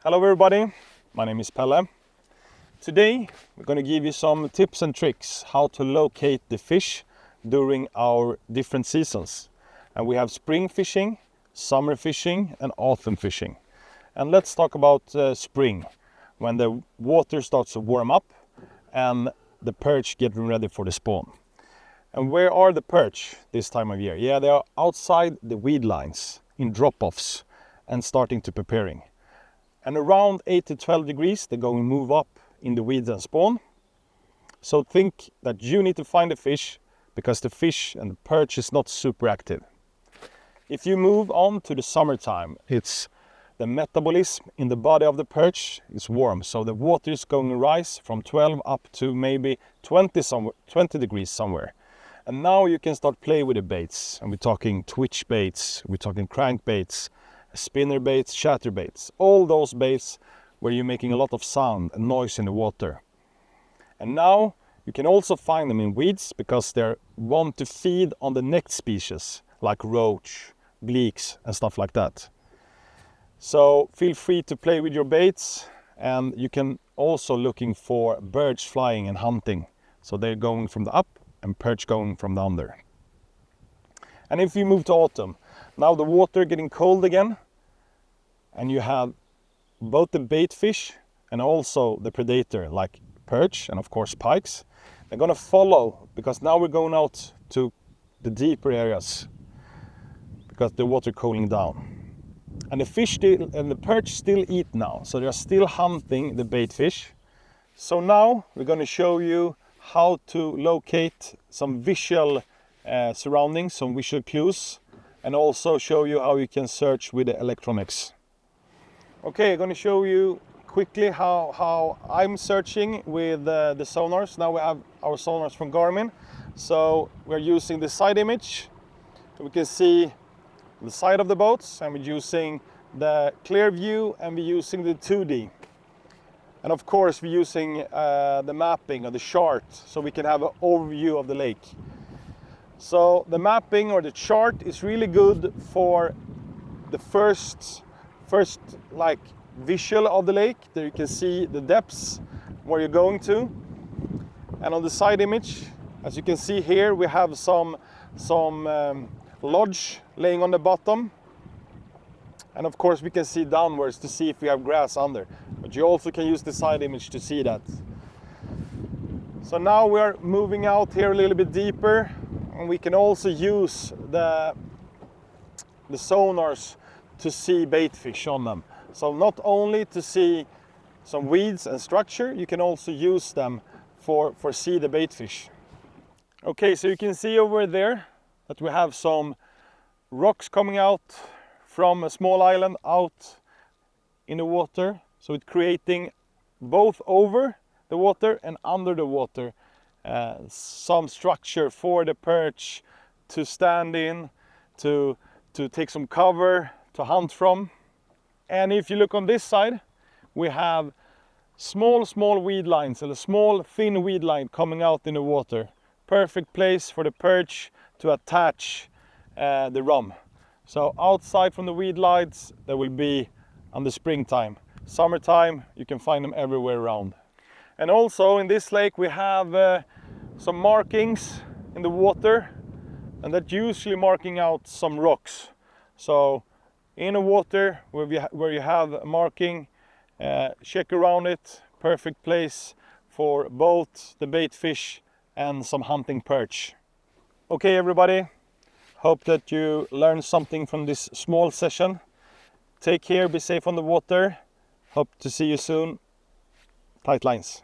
Hello everybody, my name is Pelle. Today we're going to give you some tips and tricks how to locate the fish during our different seasons. And we have spring fishing, summer fishing and autumn fishing. And let's talk about spring, when the water starts to warm up and the perch getting ready for the spawn. And where are the perch this time of year? Yeah, they are outside the weed lines in drop-offs and starting to preparing. And around 8 to 12 degrees, they're going to move up in the weeds and spawn. So think that you need to find the fish because the fish and the perch is not super active. If you move on to the summertime, it's the metabolism in the body of the perch is warm. So the water is going to rise from 12 up to maybe 20 degrees somewhere. And now you can start play with the baits. And we're talking twitch baits, we're talking crank baits, spinner baits, chatter baits, all those baits where you're making a lot of sound and noise in the water. And now you can also find them in weeds because they want to feed on the next species like roach, bleaks and stuff like that. So feel free to play with your baits, and you can also looking for birds flying and hunting. So they're going from the up and perch going from the under. And if you move to autumn, now the water getting cold again, and you have both the bait fish and also the predator like perch and of course pikes. They're gonna follow because now we're going out to the deeper areas because the water cooling down. And the fish still, and the perch still eat now, so they're still hunting the bait fish. So now we're gonna show you how to locate some visual surroundings, some visual clues, and also show you how you can search with the electronics. Okay, I'm going to show you quickly how I'm searching with the sonars. Now we have our sonars from Garmin. So we're using the side image. We can see the side of the boats, and we're using the clear view, and we're using the 2D. And of course we're using the mapping or the chart so we can have an overview of the lake. So the mapping or the chart is really good for the first like visual of the lake. There you can see the depths where you're going to. And on the side image, as you can see here, we have some lodge laying on the bottom. And of course we can see downwards to see if we have grass under. But you also can use the side image to see that. So now we are moving out here a little bit deeper, and we can also use the sonars to see bait fish on them. So not only to see some weeds and structure, you can also use them for see the bait fish. Okay, so you can see over there that we have some rocks coming out from a small island out in the water. So it's creating both over the water and under the water some structure for the perch to stand in, to take some cover, to hunt from. And if you look on this side, we have small weed lines, and a small thin weed line coming out in the water. Perfect place for the perch to attach the rum. So outside from the weed lines, there will be on the springtime. Summertime, you can find them everywhere around. And also in this lake we have some markings in the water, and that's usually marking out some rocks. So in the water where you have a marking, check around it. Perfect place for both the bait fish and some hunting perch. Okay everybody, hope that you learned something from this small session. Take care, be safe on the water. Hope to see you soon. Tight lines.